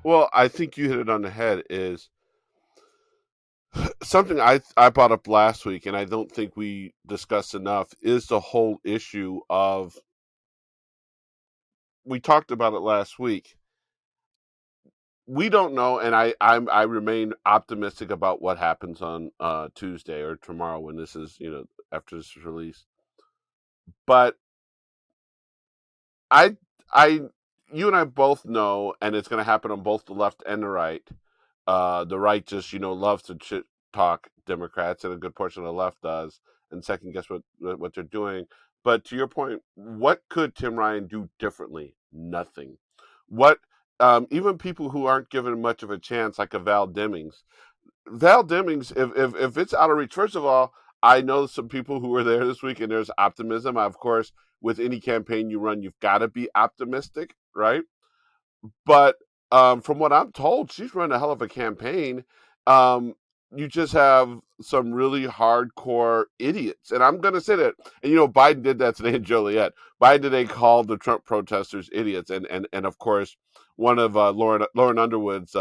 Well, I think you hit it on the head. Is something I brought up last week, and I don't think we discussed enough. Is the whole issue of, we talked about it last week. We don't know, and I remain optimistic about what happens on Tuesday or tomorrow when this is, after this is released. But I I you and I both know, and it's going to happen on both the left and the right. The right just loves to talk Democrats, and a good portion of the left does, and second guess what they're doing. But to your point, what could Tim Ryan do differently? Nothing. What Even people who aren't given much of a chance, like a Val Demings, if it's out of reach, first of all, I know some people who were there this week, and there's optimism. Of course, with any campaign you run, you've got to be optimistic, right? But from what I'm told, she's run a hell of a campaign. Um, you just have some really hardcore idiots, and I'm going to say that. And Biden did that today in Joliet. Biden today called the Trump protesters idiots, and of course, one of Lauren Underwood's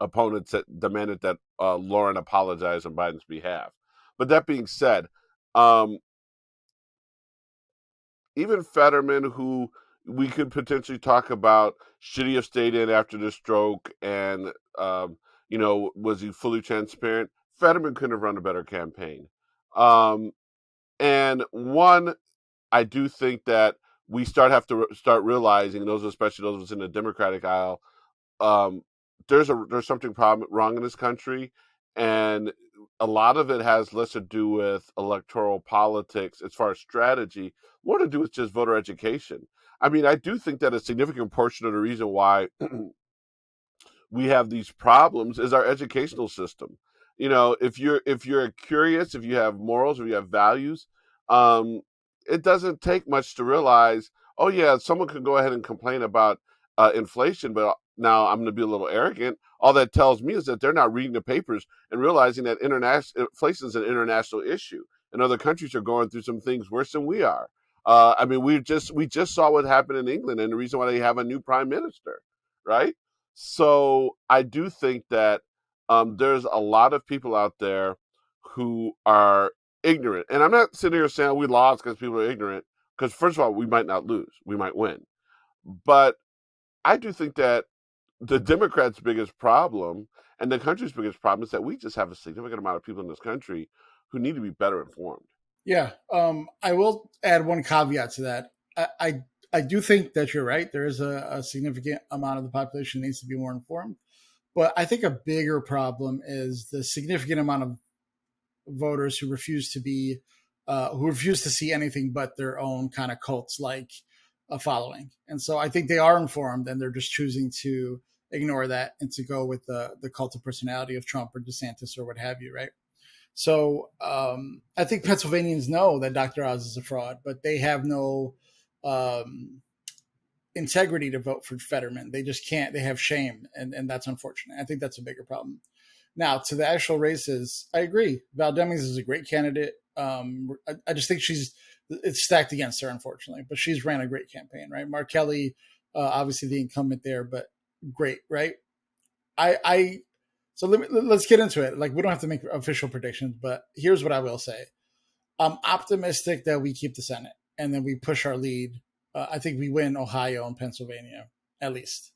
opponents that demanded that Lauren apologize on Biden's behalf. But that being said, um, even Fetterman, who we could potentially talk about, should he have stayed in after the stroke, and was he fully transparent? Fetterman couldn't have run a better campaign. Um, and one, I do think that we have to start realizing, those, especially those of us in the Democratic aisle, um, there's something wrong in this country, and a lot of it has less to do with electoral politics as far as strategy, more to do with just voter education. I mean, I do think that a significant portion of the reason why we have these problems is our educational system. If you're curious, if you have morals, if you have values, um, it doesn't take much to realize. Oh yeah, someone could go ahead and complain about inflation, but now I'm going to be a little arrogant. All that tells me is that they're not reading the papers and realizing that international inflation is an international issue, and other countries are going through some things worse than we are. I mean, we just saw what happened in England, and the reason why they have a new prime minister, right? So I do think that there's a lot of people out there who are ignorant, and I'm not sitting here saying we lost because people are ignorant. Because first of all, we might not lose, we might win, but I do think that the Democrats' biggest problem and the country's biggest problem is that we just have a significant amount of people in this country who need to be better informed. Yeah, I will add one caveat to that. I do think that you're right. There is a significant amount of the population needs to be more informed, but I think a bigger problem is the significant amount of voters who refuse to see anything but their own kind of cults like a following. And so I think they are informed, and they're just choosing to ignore that and to go with the cult of personality of Trump or DeSantis or what have you, right? So I think Pennsylvanians know that Dr. Oz is a fraud, but they have no um, integrity to vote for Fetterman. They just can't. They have shame, and that's unfortunate. I think that's a bigger problem. Now, to the actual races, I agree. Val Demings is a great candidate. I just think it's stacked against her, unfortunately, but she's ran a great campaign, right? Mark Kelly, obviously the incumbent there, but great, right? I so let's get into it. Like, we don't have to make official predictions, but here's what I will say. I'm optimistic that we keep the Senate and then we push our lead. I think we win Ohio and Pennsylvania, at least.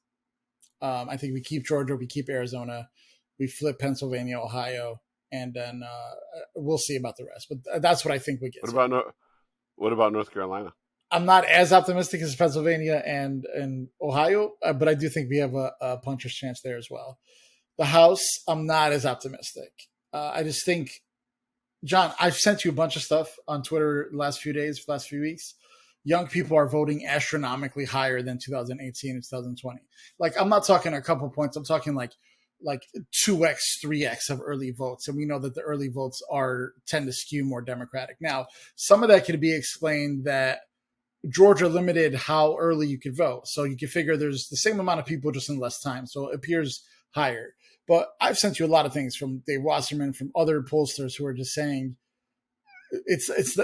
I think we keep Georgia, we keep Arizona, we flip Pennsylvania, Ohio, and then we'll see about the rest. But that's what I think we get What to. about what about North Carolina? I'm not as optimistic as Pennsylvania and Ohio, but I do think we have a puncher's chance there as well. The House, I'm not as optimistic. I just think, John, I've sent you a bunch of stuff on Twitter the last few days, last few weeks. Young people are voting astronomically higher than 2018 and 2020. Like, I'm not talking a couple points. I'm talking like 2x, 3x of early votes. And we know that the early votes tend to skew more Democratic. Now, some of that could be explained that Georgia limited how early you could vote. So you can figure there's the same amount of people just in less time. So it appears higher. But I've sent you a lot of things from Dave Wasserman, from other pollsters who are just saying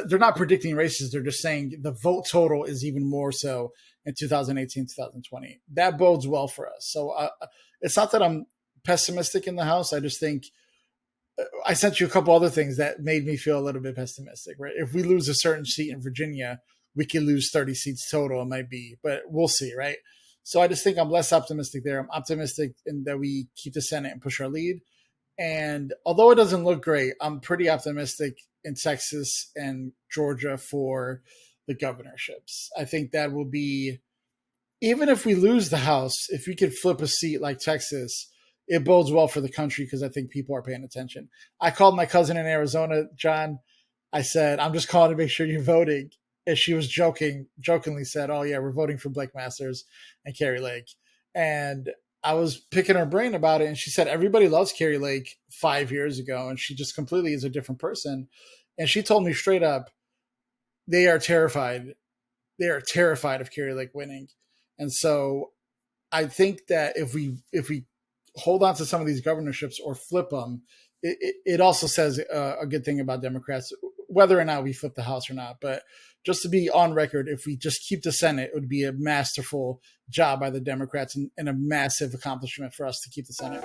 they're not predicting races. They're just saying the vote total is even more so in 2018, 2020. That bodes well for us. So it's not that I'm pessimistic in the House. I just think I sent you a couple other things that made me feel a little bit pessimistic, right? If we lose a certain seat in Virginia, we could lose 30 seats total, it might be, but we'll see, right? So I just think I'm less optimistic there. I'm optimistic in that we keep the Senate and push our lead. And although it doesn't look great, I'm pretty optimistic in Texas and Georgia for the governorships. I think that will be, even if we lose the House, if we could flip a seat like Texas, it bodes well for the country because I think people are paying attention. I called my cousin in Arizona, John. I said, I'm just calling to make sure you're voting. And she was jokingly said, oh, yeah, we're voting for Blake Masters and Carrie Lake. And I was picking her brain about it. And she said, everybody loves Carrie Lake 5 years ago. And she just completely is a different person. And she told me straight up, they are terrified. They are terrified of Carrie Lake winning. And so I think that if we hold on to some of these governorships or flip them, it also says a good thing about Democrats, whether or not we flip the House or not. But just to be on record, if we just keep the Senate, it would be a masterful job by the Democrats and a massive accomplishment for us to keep the Senate.